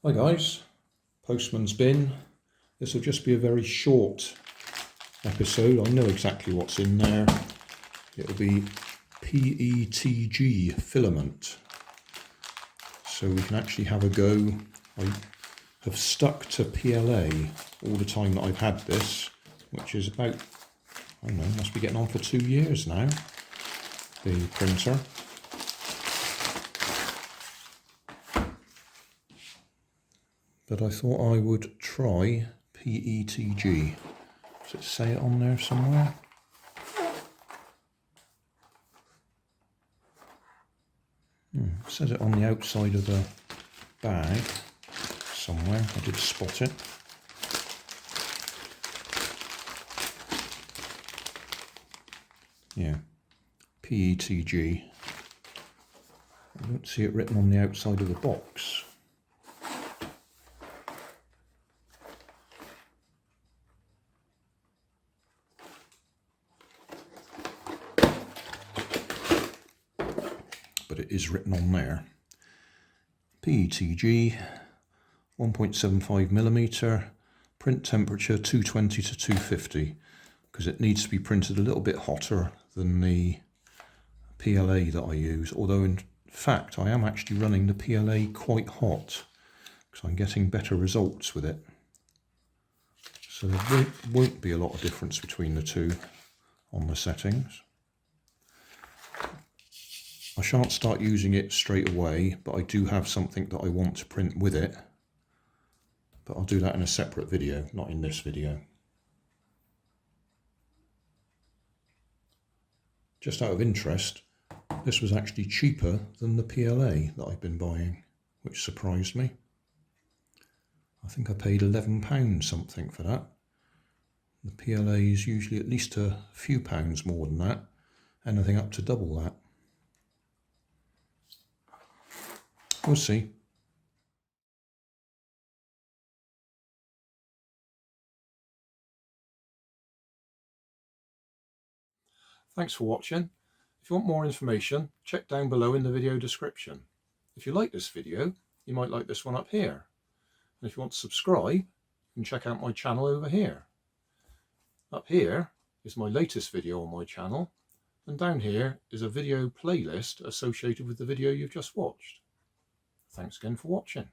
Hi guys, Postman's bin. This will just be a very short episode. I know exactly what's in there. It'll be PETG filament. So we can actually have a go. I have stuck to PLA all the time that I've had this, which is about, I don't know, must be getting on for 2 years now, the printer. But I thought I would try PETG. Does it say it on there somewhere? It says it on the outside of the bag somewhere. I did spot it. Yeah, PETG. I don't see it written on the outside of the box. But it is written on there. PETG, 1.75mm, print temperature 220 to 250, because it needs to be printed a little bit hotter than the PLA that I use, although in fact I am actually running the PLA quite hot, because I'm getting better results with it. So there won't be a lot of difference between the two on the settings. I shan't start using it straight away, but I do have something that I want to print with it. But I'll do that in a separate video, not in this video. Just out of interest, this was actually cheaper than the PLA that I've been buying, which surprised me. I think I paid £11 something for that. The PLA is usually at least a few pounds more than that, anything up to double that. We'll see. Thanks for watching. If you want more information, check down below in the video description. If you like this video, you might like this one up here. And if you want to subscribe, you can check out my channel over here. Up here is my latest video on my channel, and down here is a video playlist associated with the video you've just watched. Thanks again for watching.